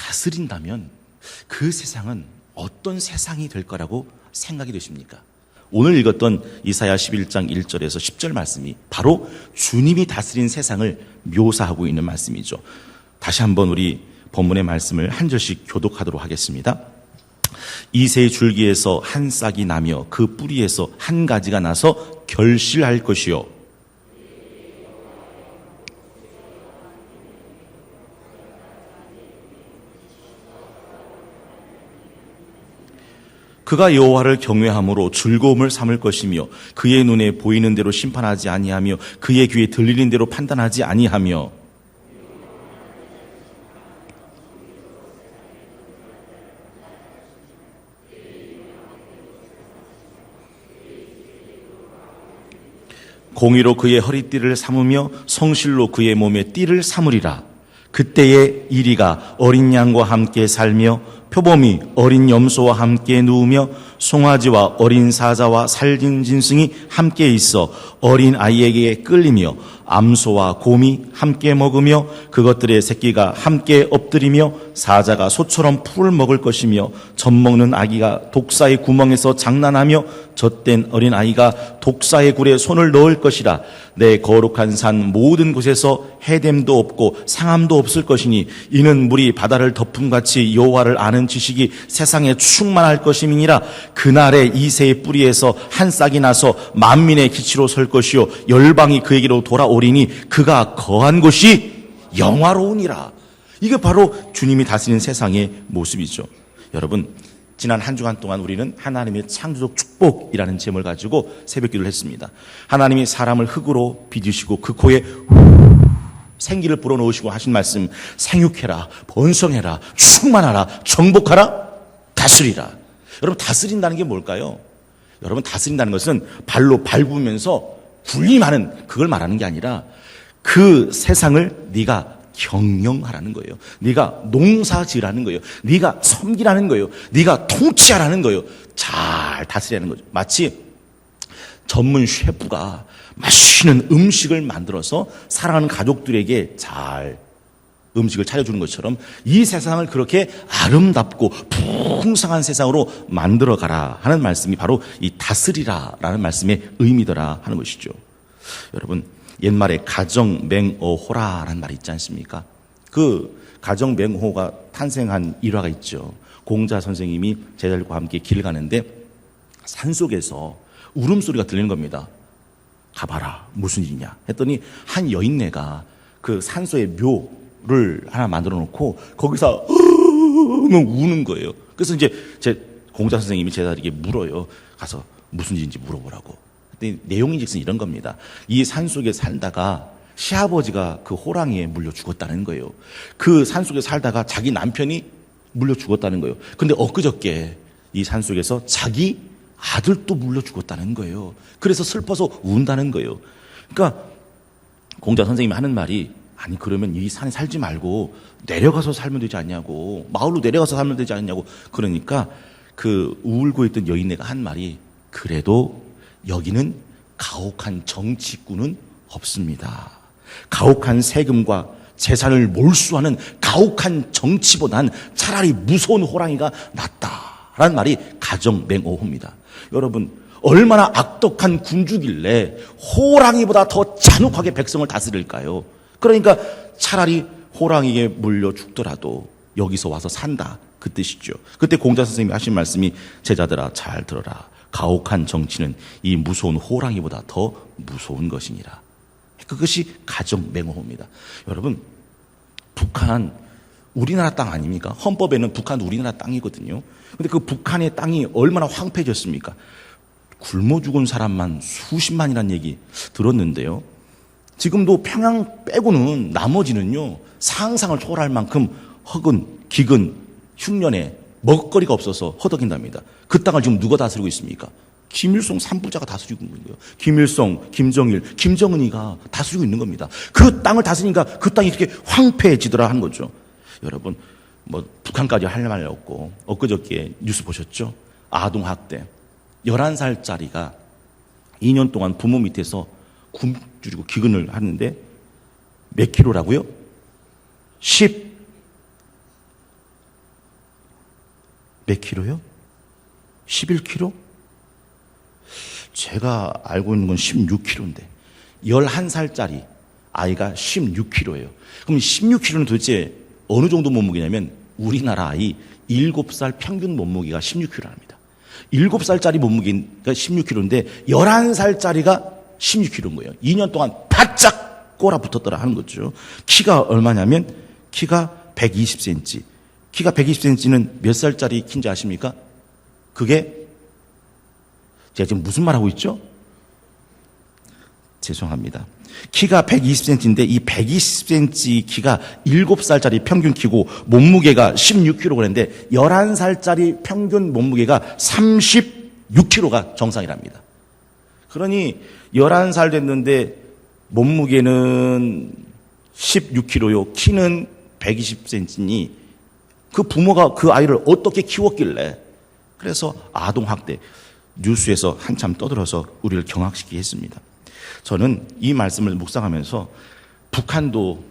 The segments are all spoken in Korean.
다스린다면 그 세상은 어떤 세상이 될 거라고 생각이 되십니까? 오늘 읽었던 이사야 11장 1절에서 10절 말씀이 바로 주님이 다스린 세상을 묘사하고 있는 말씀이죠. 다시 한번 우리 본문의 말씀을 한 절씩 교독하도록 하겠습니다. 이새의 줄기에서 한 싹이 나며 그 뿌리에서 한 가지가 나서 결실할 것이요, 그가 여호와를 경외함으로 즐거움을 삼을 것이며 그의 눈에 보이는 대로 심판하지 아니하며 그의 귀에 들리는 대로 판단하지 아니하며 공의로 그의 허리띠를 삼으며 성실로 그의 몸에 띠를 삼으리라. 그때에 이리가 어린 양과 함께 살며 표범이 어린 염소와 함께 누우며 송아지와 어린 사자와 살진 짐승이 함께 있어 어린 아이에게 끌리며 암소와 곰이 함께 먹으며 그것들의 새끼가 함께 엎드리며 사자가 소처럼 풀을 먹을 것이며 젖먹는 아기가 독사의 구멍에서 장난하며 젖된 어린 아이가 독사의 굴에 손을 넣을 것이라. 내 거룩한 산 모든 곳에서 해됨도 없고 상함도 없을 것이니 이는 물이 바다를 덮음같이 여호와를 아는 지식이 세상에 충만할 것임이니라. 그날에 이새의 뿌리에서 한 싹이 나서 만민의 기치로 설 것이요 열방이 그에게로 돌아오리니 그가 거한 곳이 영화로우니라. 이게 바로 주님이 다스리는 세상의 모습이죠. 여러분, 지난 한 주간 동안 우리는 하나님의 창조적 축복이라는 제목을 가지고 새벽기도를 했습니다. 하나님이 사람을 흙으로 빚으시고 그 코에 생기를 불어넣으시고 하신 말씀, 생육해라, 번성해라, 충만하라, 정복하라, 다스리라. 여러분, 다스린다는 게 뭘까요? 여러분, 다스린다는 것은 발로 밟으면서 군림하는 그걸 말하는 게 아니라 그 세상을 네가 경영하라는 거예요. 네가 농사지으라는 거예요. 네가 섬기라는 거예요. 네가 통치하라는 거예요. 잘 다스리라는 거죠. 마치 전문 셰프가 맛있는 음식을 만들어서 사랑하는 가족들에게 잘 음식을 차려주는 것처럼 이 세상을 그렇게 아름답고 풍성한 세상으로 만들어가라 하는 말씀이 바로 이 다스리라라는 말씀의 의미더라 하는 것이죠. 여러분, 옛말에 가정맹어호라라는 말이 있지 않습니까? 그 가정맹호가 탄생한 일화가 있죠. 공자 선생님이 제자들과 함께 길을 가는데 산속에서 울음소리가 들리는 겁니다. 가봐라, 무슨 일이냐 했더니 한 여인네가 그 산소의 묘를 하나 만들어 놓고 거기서 우는 거예요. 그래서 이제 제 공자 선생님이 제자들에게 물어요. 가서 무슨 일인지 물어보라고. 내용인즉슨 이런 겁니다. 이 산속에 살다가 시아버지가 그 호랑이에 물려 죽었다는 거예요. 그 산속에 살다가 자기 남편이 물려 죽었다는 거예요. 근데 엊그저께 이 산속에서 자기 아들도 물려 죽었다는 거예요. 그래서 슬퍼서 운다는 거예요. 그러니까 공자 선생님이 하는 말이, 아니 그러면 이 산에 살지 말고 내려가서 살면 되지 않냐고, 마을로 내려가서 살면 되지 않냐고. 그러니까 그 울고 있던 여인네가 한 말이, 그래도 여기는 가혹한 정치꾼은 없습니다. 가혹한 세금과 재산을 몰수하는 가혹한 정치보단 차라리 무서운 호랑이가 낫다라는 말이 가정맹어호입니다. 여러분, 얼마나 악독한 군주길래 호랑이보다 더 잔혹하게 백성을 다스릴까요? 그러니까 차라리 호랑이에 물려 죽더라도 여기서 와서 산다, 그 뜻이죠. 그때 공자 선생님이 하신 말씀이, 제자들아 잘 들어라. 가혹한 정치는 이 무서운 호랑이보다 더 무서운 것이니라. 그것이 가정맹어호입니다. 여러분, 북한 우리나라 땅 아닙니까? 헌법에는 북한 우리나라 땅이거든요. 근데 그 북한의 땅이 얼마나 황폐해졌습니까? 굶어 죽은 사람만 수십만이라는 얘기 들었는데요. 지금도 평양 빼고는 나머지는요, 상상을 초월할 만큼 허근, 기근, 흉년에 먹거리가 없어서 허덕인답니다. 그 땅을 지금 누가 다스리고 있습니까? 김일성 3부자가 다스리고 있는 거예요. 김일성, 김정일, 김정은이가 다스리고 있는 겁니다. 그 땅을 다스리니까 그 땅이 이렇게 황폐해지더라 하는 거죠. 여러분, 뭐 북한까지 할 말 없고, 엊그저께 뉴스 보셨죠? 아동학대. 11살짜리가 2년 동안 부모 밑에서 굶주리고 기근을 하는데 몇 킬로라고요? 몇 킬로요? 11킬로? 제가 알고 있는 건 16킬로인데 11살짜리 아이가 16킬로예요. 그럼 16킬로는 도대체 어느 정도 몸무게냐면 우리나라 아이 7살 평균 몸무게가 16kg랍니다. 7살짜리 몸무게가 16kg인데 11살짜리가 16kg인 거예요. 2년 동안 바짝 꼬라붙었더라 하는 거죠. 키가 얼마냐면 키가 120cm. 키가 120cm는 몇 살짜리 키인지 아십니까? 그게 제가 지금 무슨 말 하고 있죠? 죄송합니다. 키가 120cm인데 이 120cm 키가 7살짜리 평균 키고 몸무게가 16kg인데 11살짜리 평균 몸무게가 36kg가 정상이랍니다. 그러니 11살 됐는데 몸무게는 16kg요. 키는 120cm니 그 부모가 그 아이를 어떻게 키웠길래 그래서 아동학대 뉴스에서 한참 떠들어서 우리를 경악시키게 했습니다. 저는 이 말씀을 묵상하면서 북한도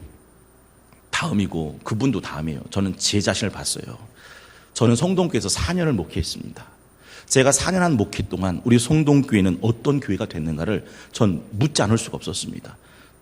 다음이고 그분도 다음이에요. 저는 제 자신을 봤어요. 저는 성동교회에서 4년을 목회했습니다. 제가 4년 한 목회 동안 우리 성동교회는 어떤 교회가 됐는가를 전 묻지 않을 수가 없었습니다.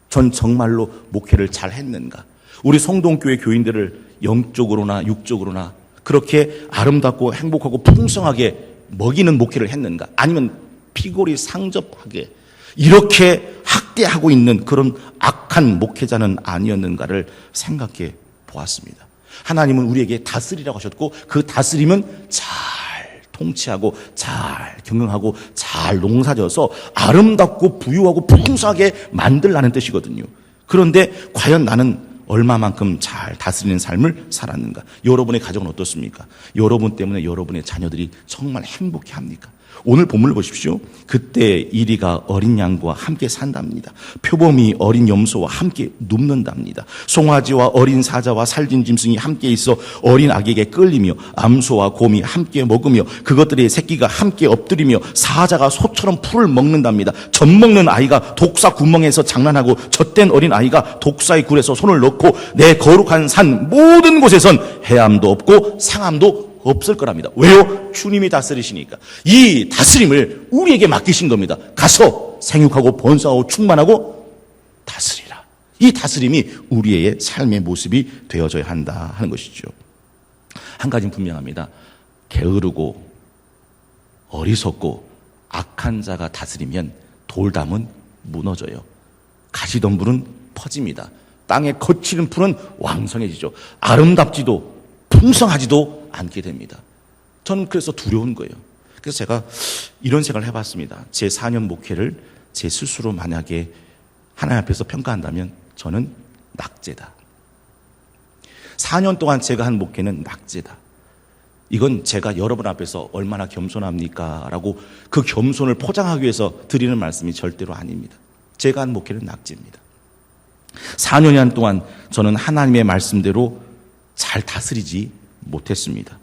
전 정말로 목회를 잘 했는가? 우리 성동교회 교인들을 영적으로나 육적으로나 그렇게 아름답고 행복하고 풍성하게 먹이는 목회를 했는가? 아니면 피골이 상접하게 이렇게 학대하고 있는 그런 악한 목회자는 아니었는가를 생각해 보았습니다. 하나님은 우리에게 다스리라고 하셨고 그 다스림은 잘 통치하고 잘 경영하고 잘 농사져서 아름답고 부유하고 풍성하게 만들라는 뜻이거든요. 그런데 과연 나는 얼마만큼 잘 다스리는 삶을 살았는가? 여러분의 가정은 어떻습니까? 여러분 때문에 여러분의 자녀들이 정말 행복해합니까? 오늘 본문을 보십시오. 그때 이리가 어린 양과 함께 산답니다. 표범이 어린 염소와 함께 눕는답니다. 송아지와 어린 사자와 살진 짐승이 함께 있어 어린 아기에게 끌리며 암소와 곰이 함께 먹으며 그것들의 새끼가 함께 엎드리며 사자가 소처럼 풀을 먹는답니다. 젖 먹는 아이가 독사 구멍에서 장난하고 젖된 어린 아이가 독사의 굴에서 손을 넣고 내 거룩한 산 모든 곳에선 해함도 없고 상함도 없을 거랍니다. 왜요? 주님이 다스리시니까. 이 다스림을 우리에게 맡기신 겁니다. 가서 생육하고 번성하고 충만하고 다스리라. 이 다스림이 우리의 삶의 모습이 되어져야 한다 하는 것이죠. 한 가지는 분명합니다. 게으르고 어리석고 악한 자가 다스리면 돌담은 무너져요. 가시덤불은 퍼집니다. 땅에 거치는 풀은 왕성해지죠. 아름답지도 풍성하지도 않게 됩니다. 저는 그래서 두려운 거예요. 그래서 제가 이런 생각을 해봤습니다. 제 4년 목회를 제 스스로 만약에 하나님 앞에서 평가한다면 저는 낙제다. 4년 동안 제가 한 목회는 낙제다. 이건 제가 여러분 앞에서 얼마나 겸손합니까? 라고 그 겸손을 포장하기 위해서 드리는 말씀이 절대로 아닙니다. 제가 한 목회는 낙제입니다. 4년 동안 저는 하나님의 말씀대로 잘 다스리지 못했습니다.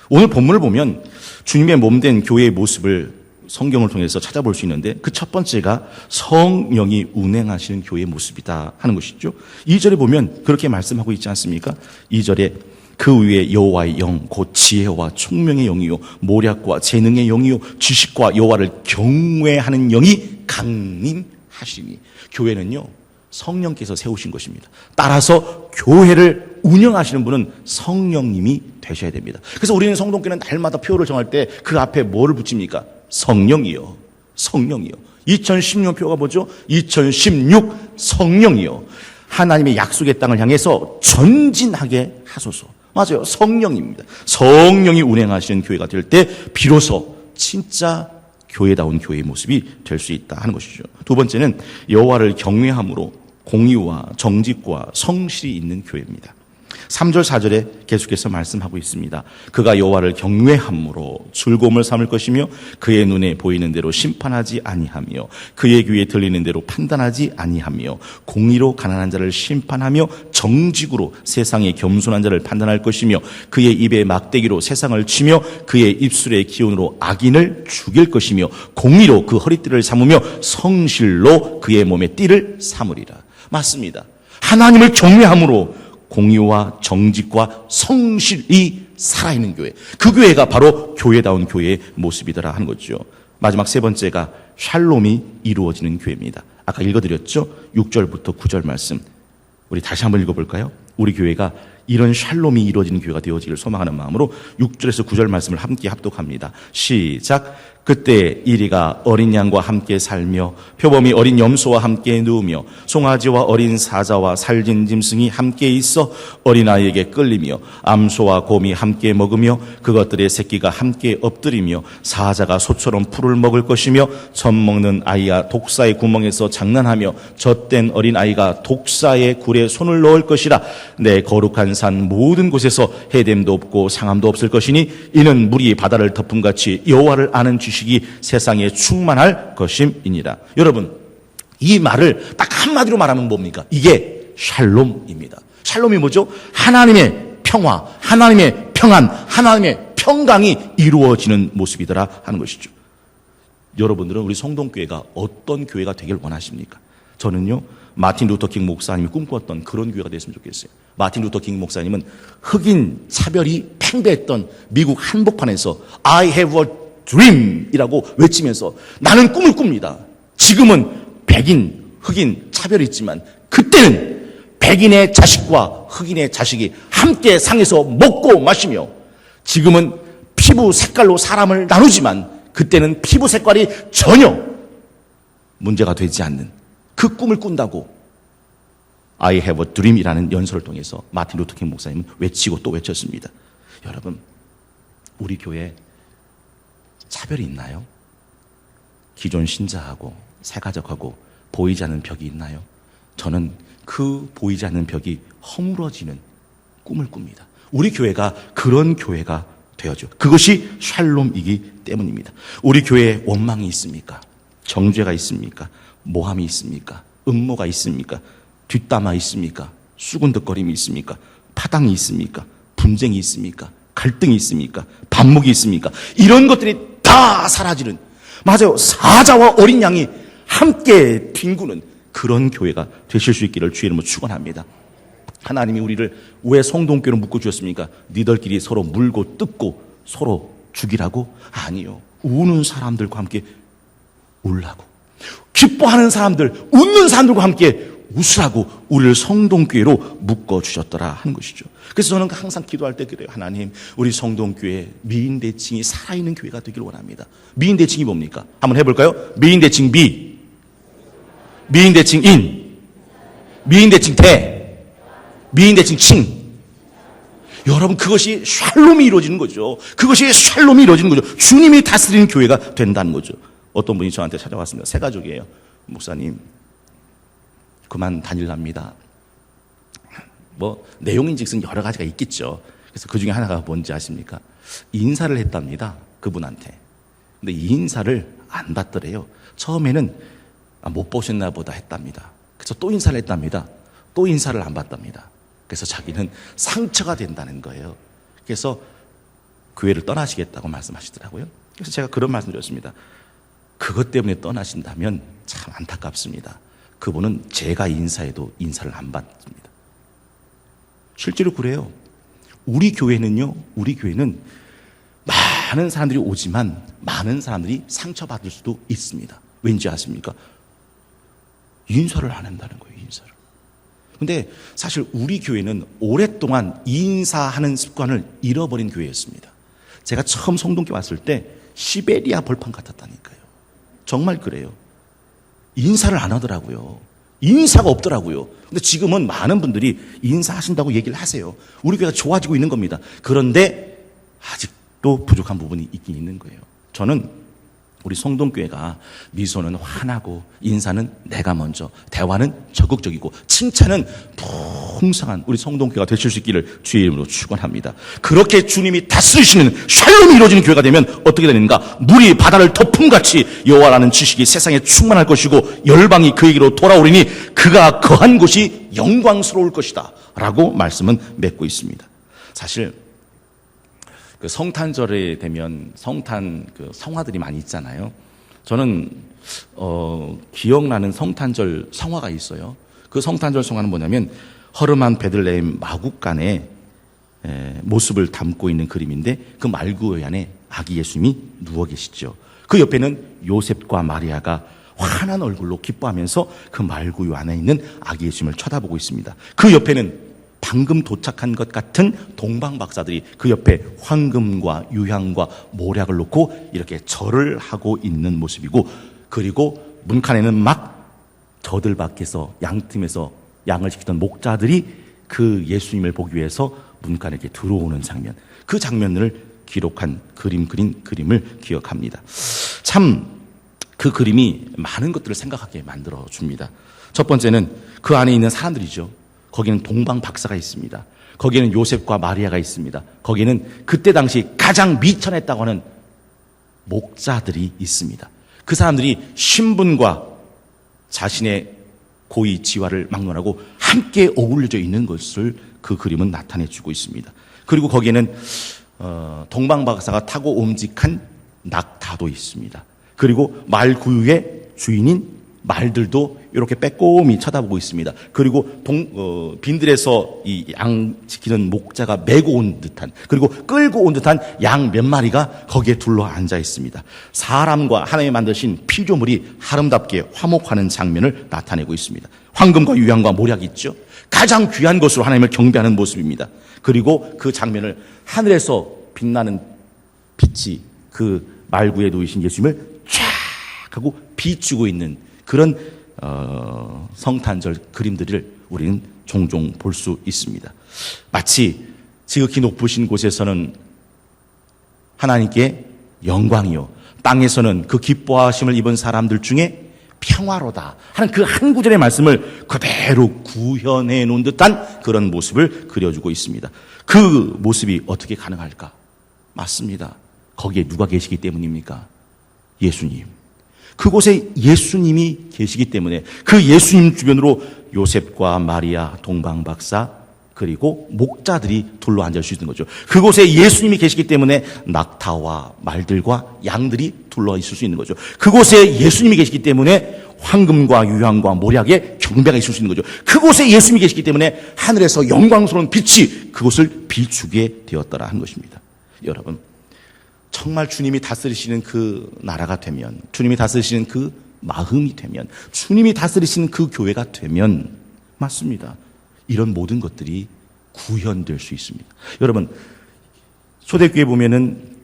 오늘 본문을 보면 주님의 몸된 교회의 모습을 성경을 통해서 찾아볼 수 있는데 그 첫 번째가 성령이 운행하시는 교회의 모습이다 하는 것이죠. 2절에 보면 그렇게 말씀하고 있지 않습니까? 2절에 그 위에 여호와의 영 곧 지혜와 총명의 영이요 모략과 재능의 영이요 지식과 여호와를 경외하는 영이 강림하시니. 교회는요 성령께서 세우신 것입니다. 따라서 교회를 운영하시는 분은 성령님이 되셔야 됩니다. 그래서 우리는 성동교회는 날마다 표를 정할 때 그 앞에 뭐를 붙입니까? 성령이요. 성령이요. 2016 표가 뭐죠? 2016 성령이요. 하나님의 약속의 땅을 향해서 전진하게 하소서. 맞아요. 성령입니다. 성령이 운행하시는 교회가 될 때 비로소 진짜 교회다운 교회의 모습이 될 수 있다 하는 것이죠. 두 번째는 여호와를 경외함으로 공의와 정직과 성실이 있는 교회입니다. 3절 4절에 계속해서 말씀하고 있습니다. 그가 여호와를 경외함으로 즐거움을 삼을 것이며 그의 눈에 보이는 대로 심판하지 아니하며 그의 귀에 들리는 대로 판단하지 아니하며 공의로 가난한 자를 심판하며 정직으로 세상의 겸손한 자를 판단할 것이며 그의 입에 막대기로 세상을 치며 그의 입술의 기운으로 악인을 죽일 것이며 공의로 그 허리띠를 삼으며 성실로 그의 몸에 띠를 삼으리라. 맞습니다. 하나님을 경외함으로 공의와 정직과 성실이 살아있는 교회. 그 교회가 바로 교회다운 교회의 모습이더라 하는 거죠. 마지막 세 번째가 샬롬이 이루어지는 교회입니다. 아까 읽어드렸죠? 6절부터 9절 말씀. 우리 다시 한번 읽어볼까요? 우리 교회가 이런 샬롬이 이루어지는 교회가 되어지기를 소망하는 마음으로 6절에서 9절 말씀을 함께 합독합니다. 시작. 그때 이리가 어린 양과 함께 살며 표범이 어린 염소와 함께 누우며 송아지와 어린 사자와 살진 짐승이 함께 있어 어린아이에게 끌리며 암소와 곰이 함께 먹으며 그것들의 새끼가 함께 엎드리며 사자가 소처럼 풀을 먹을 것이며 젖 먹는 아이가 독사의 구멍에서 장난하며 젖된 어린아이가 독사의 굴에 손을 넣을 것이라. 내 거룩한 산 모든 곳에서 해됨도 없고 상함도 없을 것이니 이는 물이 바다를 덮음같이 여호와를 아는 지식이 세상에 충만할 것임이니라. 여러분, 이 말을 딱 한마디로 말하면 뭡니까? 이게 샬롬입니다. 샬롬이 뭐죠? 하나님의 평화, 하나님의 평안, 하나님의 평강이 이루어지는 모습이더라 하는 것이죠. 여러분들은 우리 성동교회가 어떤 교회가 되길 원하십니까? 저는요, 마틴 루터 킹 목사님이 꿈꿨던 그런 교회가 됐으면 좋겠어요. 마틴 루터 킹 목사님은 흑인 차별이 팽배했던 미국 한복판에서 I have a dream 이라고 외치면서 나는 꿈을 꿉니다. 지금은 백인, 흑인 차별이 있지만 그때는 백인의 자식과 흑인의 자식이 함께 상에서 먹고 마시며, 지금은 피부 색깔로 사람을 나누지만 그때는 피부 색깔이 전혀 문제가 되지 않는 그 꿈을 꾼다고 I have a dream이라는 연설을 통해서 마틴 루터 킹 목사님은 외치고 또 외쳤습니다. 여러분, 우리 교회 차별이 있나요? 기존 신자하고 새가족하고 보이지 않는 벽이 있나요? 저는 그 보이지 않는 벽이 허물어지는 꿈을 꿉니다. 우리 교회가 그런 교회가 되어줘. 그것이 샬롬이기 때문입니다. 우리 교회에 원망이 있습니까? 정죄가 있습니까? 모함이 있습니까? 음모가 있습니까? 뒷담화 있습니까? 수군덕거림이 있습니까? 파당이 있습니까? 분쟁이 있습니까? 갈등이 있습니까? 반목이 있습니까? 이런 것들이 다 사라지는, 맞아요, 사자와 어린 양이 함께 뒹구는 그런 교회가 되실 수 있기를 주의 이름으로 축원합니다. 하나님이 우리를 왜 성동교로 묶어주셨습니까? 니들끼리 서로 물고 뜯고 서로 죽이라고? 아니요. 우는 사람들과 함께 울라고, 기뻐하는 사람들, 웃는 사람들과 함께 웃으라고 우리를 성동교회로 묶어주셨더라 하는 것이죠. 그래서 저는 항상 기도할 때 그래요. 하나님, 우리 성동교회 미인대칭이 살아있는 교회가 되길 원합니다. 미인대칭이 뭡니까? 한번 해볼까요? 미인대칭 미, 미인대칭 인, 미인대칭 대, 미인대칭 칭. 여러분, 그것이 샬롬이 이루어지는 거죠. 그것이 샬롬이 이루어지는 거죠. 주님이 다스리는 교회가 된다는 거죠. 어떤 분이 저한테 찾아왔습니다. 새 가족이에요. 목사님, 그만 다닐랍니다. 뭐 내용인즉슨 여러 가지가 있겠죠. 그래서 그 중에 하나가 뭔지 아십니까? 인사를 했답니다. 그분한테. 근데 이 인사를 안 받더래요. 처음에는 못 보셨나 보다 했답니다. 그래서 또 인사를 했답니다. 또 인사를 안 받답니다. 그래서 자기는 상처가 된다는 거예요. 그래서 교회를 떠나시겠다고 말씀하시더라고요. 그래서 제가 그런 말씀 드렸습니다. 그것 때문에 떠나신다면 참 안타깝습니다. 그분은 제가 인사해도 인사를 안 받습니다. 실제로 그래요. 우리 교회는 많은 사람들이 오지만 많은 사람들이 상처받을 수도 있습니다. 왠지 아십니까? 인사를 안 한다는 거예요, 인사를. 근데 사실 우리 교회는 오랫동안 인사하는 습관을 잃어버린 교회였습니다. 제가 처음 성동교 왔을 때 시베리아 벌판 같았다니까요. 정말 그래요. 인사를 안 하더라고요. 인사가 없더라고요. 근데 지금은 많은 분들이 인사하신다고 얘기를 하세요. 우리 교회가 좋아지고 있는 겁니다. 그런데 아직도 부족한 부분이 있긴 있는 거예요. 저는 우리 성동교회가 미소는 환하고 인사는 내가 먼저, 대화는 적극적이고 칭찬은 풍성한 우리 성동교회가 되실 수 있기를 주의 이름으로 축원합니다. 그렇게 주님이 다스리시는 샬롬이 이루어지는 교회가 되면 어떻게 되는가? 물이 바다를 덮음같이 여호와라는 지식이 세상에 충만할 것이고 열방이 그에게로 돌아오리니 그가 거한 곳이 영광스러울 것이다 라고 말씀은 맺고 있습니다. 사실 그 성탄절에 되면 성탄 그 성화들이 많이 있잖아요. 저는 기억나는 성탄절 성화가 있어요. 그 성탄절 성화는 뭐냐면 허름한 베들레헴 마국간에 모습을 담고 있는 그림인데 그 말구의 안에 아기 예수님이 누워 계시죠. 그 옆에는 요셉과 마리아가 환한 얼굴로 기뻐하면서 그 말구유 안에 있는 아기 예수님을 쳐다보고 있습니다. 그 옆에는 방금 도착한 것 같은 동방 박사들이 그 옆에 황금과 유향과 모략을 놓고 이렇게 절을 하고 있는 모습이고, 그리고 문간에는 막 저들 밖에서 양틈에서 양을 지키던 목자들이 그 예수님을 보기 위해서 문간에 이렇게 들어오는 장면, 그 장면을 기록한 그림을 기억합니다. 참 그 그림이 많은 것들을 생각하게 만들어 줍니다. 첫 번째는 그 안에 있는 사람들이죠. 거기는 동방 박사가 있습니다. 거기에는 요셉과 마리아가 있습니다. 거기에는 그때 당시 가장 미천했다고 하는 목자들이 있습니다. 그 사람들이 신분과 자신의 고위 지위를 막론하고 함께 어울려져 있는 것을 그 그림은 나타내주고 있습니다. 그리고 거기에는 동방 박사가 타고 옴직한 낙타도 있습니다. 그리고 말구유의 주인인 말들도 이렇게 빼꼼히 쳐다보고 있습니다. 그리고 빈들에서 이 양 지키는 목자가 메고 온 듯한, 그리고 끌고 온 듯한 양 몇 마리가 거기에 둘러앉아 있습니다. 사람과 하나님이 만드신 피조물이 아름답게 화목하는 장면을 나타내고 있습니다. 황금과 유향과 모략이 있죠. 가장 귀한 것으로 하나님을 경배하는 모습입니다. 그리고 그 장면을 하늘에서 빛나는 빛이 그 말구에 놓이신 예수님을 쫙 하고 비추고 있는 그런 성탄절 그림들을 우리는 종종 볼 수 있습니다. 마치 지극히 높으신 곳에서는 하나님께 영광이요, 땅에서는 그 기뻐하심을 입은 사람들 중에 평화로다 하는 그 한 구절의 말씀을 그대로 구현해 놓은 듯한 그런 모습을 그려주고 있습니다. 그 모습이 어떻게 가능할까? 맞습니다. 거기에 누가 계시기 때문입니까? 예수님. 그곳에 예수님이 계시기 때문에 그 예수님 주변으로 요셉과 마리아, 동방박사, 그리고 목자들이 둘러앉을 수 있는 거죠. 그곳에 예수님이 계시기 때문에 낙타와 말들과 양들이 둘러 있을 수 있는 거죠. 그곳에 예수님이 계시기 때문에 황금과 유향과 모략의 경배가 있을 수 있는 거죠. 그곳에 예수님이 계시기 때문에 하늘에서 영광스러운 빛이 그곳을 비추게 되었더라 한 것입니다. 여러분, 정말 주님이 다스리시는 그 나라가 되면, 주님이 다스리시는 그 마음이 되면, 주님이 다스리시는 그 교회가 되면, 맞습니다, 이런 모든 것들이 구현될 수 있습니다. 여러분, 초대교회 보면은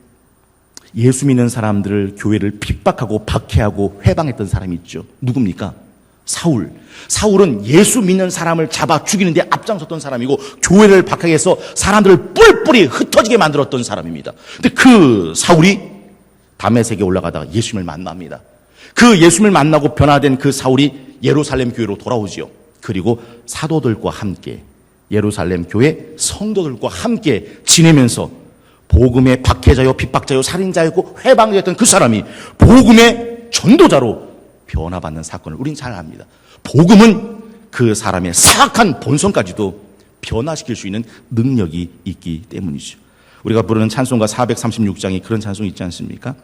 예수 믿는 사람들을, 교회를 핍박하고 박해하고 회방했던 사람이 있죠. 누굽니까? 사울. 사울은 예수 믿는 사람을 잡아 죽이는데 앞장섰던 사람이고, 교회를 박하게 해서 사람들을 뿔뿔이 흩어지게 만들었던 사람입니다. 근데 그 사울이 다메섹에 올라가다가 예수님을 만납니다. 그 예수님을 만나고 변화된 그 사울이 예루살렘 교회로 돌아오지요. 그리고 사도들과 함께 예루살렘 교회 성도들과 함께 지내면서 복음의 박해자요, 핍박자요, 살인자였고 회방되었던 그 사람이 복음의 전도자로 변화받는 사건을 우린 잘 압니다. 복음은 그 사람의 사악한 본성까지도 변화시킬 수 있는 능력이 있기 때문이죠. 우리가 부르는 찬송가 436장에 그런 찬송이 있지 않습니까?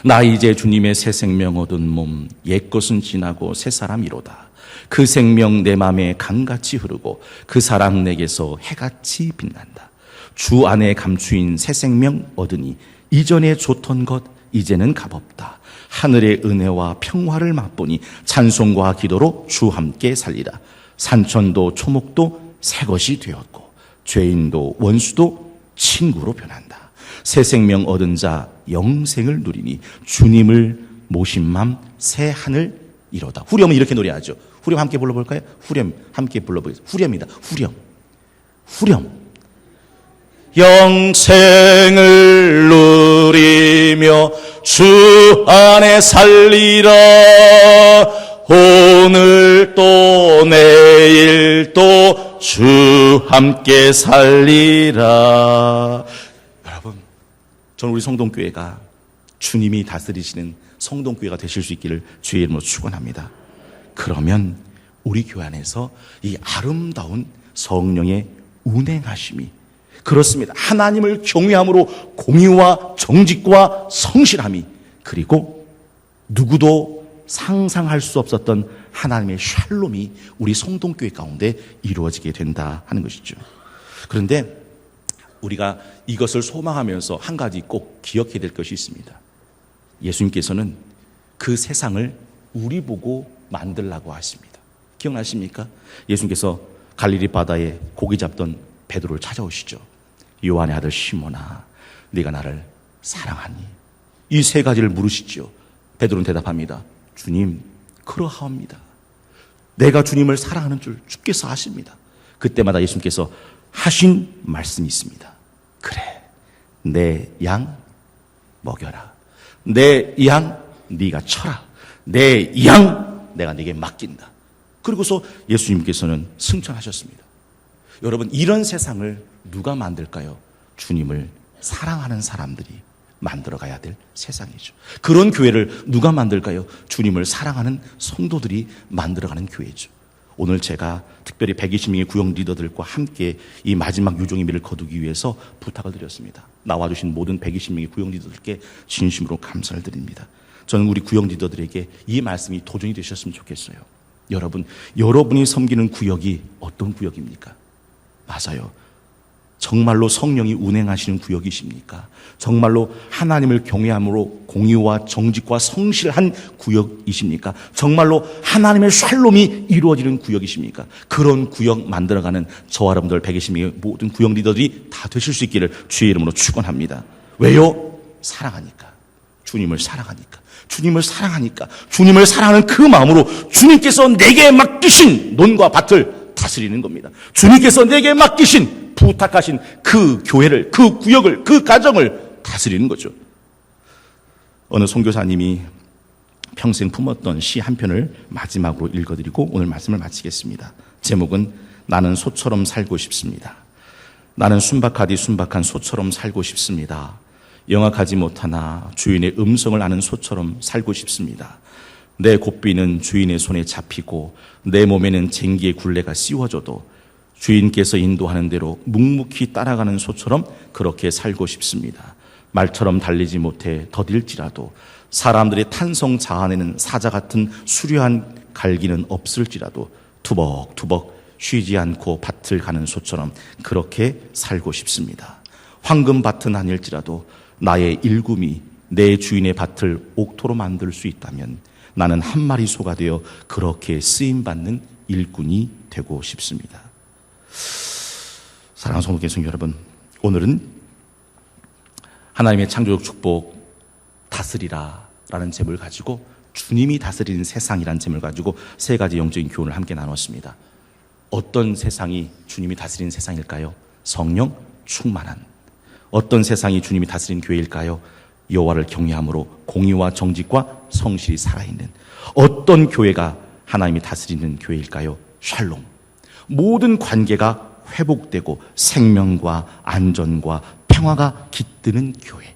나 이제 주님의 새 생명 얻은 몸, 옛것은 지나고 새 사람이로다. 그 생명 내 맘에 강같이 흐르고 그 사랑 내게서 해같이 빛난다. 주 안에 감추인 새 생명 얻으니 이전에 좋던 것 이제는 값없다. 하늘의 은혜와 평화를 맛보니 찬송과 기도로 주 함께 살리라. 산천도 초목도 새 것이 되었고 죄인도 원수도 친구로 변한다. 새 생명 얻은 자 영생을 누리니 주님을 모신 맘 새 하늘 이로다. 후렴은 이렇게 노래하죠. 후렴 함께 불러볼까요? 후렴 함께 불러보겠습니다. 후렴이다. 후렴. 영생을 누리며 주 안에 살리라. 오늘 또 내일 또 주 함께 살리라. 여러분, 저는 우리 성동교회가 주님이 다스리시는 성동교회가 되실 수 있기를 주의 이름으로 축원합니다. 그러면 우리 교회 안에서 이 아름다운 성령의 운행하심이, 그렇습니다, 하나님을 경외함으로 공의와 정직과 성실함이, 그리고 누구도 상상할 수 없었던 하나님의 샬롬이 우리 성동교회 가운데 이루어지게 된다 하는 것이죠. 그런데 우리가 이것을 소망하면서 한 가지 꼭 기억해야 될 것이 있습니다. 예수님께서는 그 세상을 우리 보고 만들라고 하십니다. 기억나십니까? 예수님께서 갈릴리 바다에 고기 잡던 베드로를 찾아오시죠. 요한의 아들 시몬아, 네가 나를 사랑하니? 이 세 가지를 물으시죠. 베드로는 대답합니다. 주님, 그러하옵니다. 내가 주님을 사랑하는 줄 주께서 아십니다. 그때마다 예수님께서 하신 말씀이 있습니다. 그래, 내 양 먹여라. 내 양 네가 쳐라. 내 양 내가 네게 맡긴다. 그리고서 예수님께서는 승천하셨습니다. 여러분, 이런 세상을 누가 만들까요? 주님을 사랑하는 사람들이 만들어가야 될 세상이죠. 그런 교회를 누가 만들까요? 주님을 사랑하는 성도들이 만들어가는 교회죠. 오늘 제가 특별히 120명의 구역 리더들과 함께 이 마지막 유종의 미를 거두기 위해서 부탁을 드렸습니다. 나와주신 모든 120명의 구역 리더들께 진심으로 감사를 드립니다. 저는 우리 구역 리더들에게 이 말씀이 도전이 되셨으면 좋겠어요. 여러분, 여러분이 섬기는 구역이 어떤 구역입니까? 맞아요. 정말로 성령이 운행하시는 구역이십니까? 정말로 하나님을 경외함으로 공의와 정직과 성실한 구역이십니까? 정말로 하나님의 샬롬이 이루어지는 구역이십니까? 그런 구역 만들어가는 저와 여러분들 120명의 모든 구역 리더들이 다 되실 수 있기를 주의 이름으로 축원합니다. 왜요? 사랑하니까. 주님을 사랑하니까. 주님을 사랑하니까. 주님을 사랑하는 그 마음으로 주님께서 내게 맡기신 논과 밭을 다스리는 겁니다. 주님께서 내게 맡기신 부탁하신 그 교회를, 그 구역을, 그 가정을 다스리는 거죠. 어느 선교사님이 평생 품었던 시 한 편을 마지막으로 읽어드리고 오늘 말씀을 마치겠습니다. 제목은 나는 소처럼 살고 싶습니다. 나는 순박하디 순박한 소처럼 살고 싶습니다. 영악하지 못하나 주인의 음성을 아는 소처럼 살고 싶습니다. 내 곱비는 주인의 손에 잡히고 내 몸에는 쟁기의 굴레가 씌워져도 주인께서 인도하는 대로 묵묵히 따라가는 소처럼 그렇게 살고 싶습니다. 말처럼 달리지 못해 더딜지라도 사람들의 탄성 자아내는 사자 같은 수려한 갈기는 없을지라도 투벅투벅 쉬지 않고 밭을 가는 소처럼 그렇게 살고 싶습니다. 황금밭은 아닐지라도 나의 일굼이 내 주인의 밭을 옥토로 만들 수 있다면 나는 한 마리 소가 되어 그렇게 쓰임받는 일꾼이 되고 싶습니다. 사랑하는 성도 계신 여러분, 오늘은 하나님의 창조적 축복 다스리라 라는 제목을 가지고 주님이 다스리는 세상이라는 제목을 가지고 세 가지 영적인 교훈을 함께 나눴습니다. 어떤 세상이 주님이 다스리는 세상일까요? 성령 충만한. 어떤 세상이 주님이 다스리는 교회일까요? 여호와를 경외함으로 공의와 정직과 성실이 살아있는. 어떤 교회가 하나님이 다스리는 교회일까요? 샬롬. 모든 관계가 회복되고 생명과 안전과 평화가 깃드는 교회.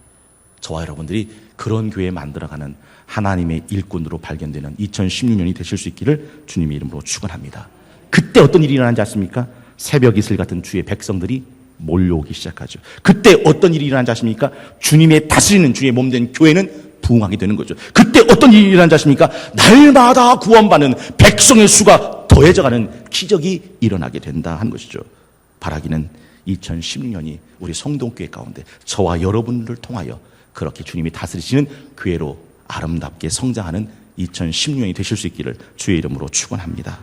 저와 여러분들이 그런 교회 만들어가는 하나님의 일꾼으로 발견되는 2016년이 되실 수 있기를 주님의 이름으로 축원합니다. 그때 어떤 일이 일어나는지 아십니까? 새벽 이슬 같은 주의 백성들이 몰려오기 시작하죠. 그때 어떤 일이 일어나는지 아십니까? 주님의 다스리는 주의 몸된 교회는 부흥하게 되는 거죠. 그때 어떤 일이 일어나는지 아십니까? 날마다 구원받는 백성의 수가 더해져가는 기적이 일어나게 된다 하는 것이죠. 바라기는 2016년이 우리 성동교회 가운데 저와 여러분들을 통하여 그렇게 주님이 다스리시는 교회로 아름답게 성장하는 2016년이 되실 수 있기를 주의 이름으로 축원합니다.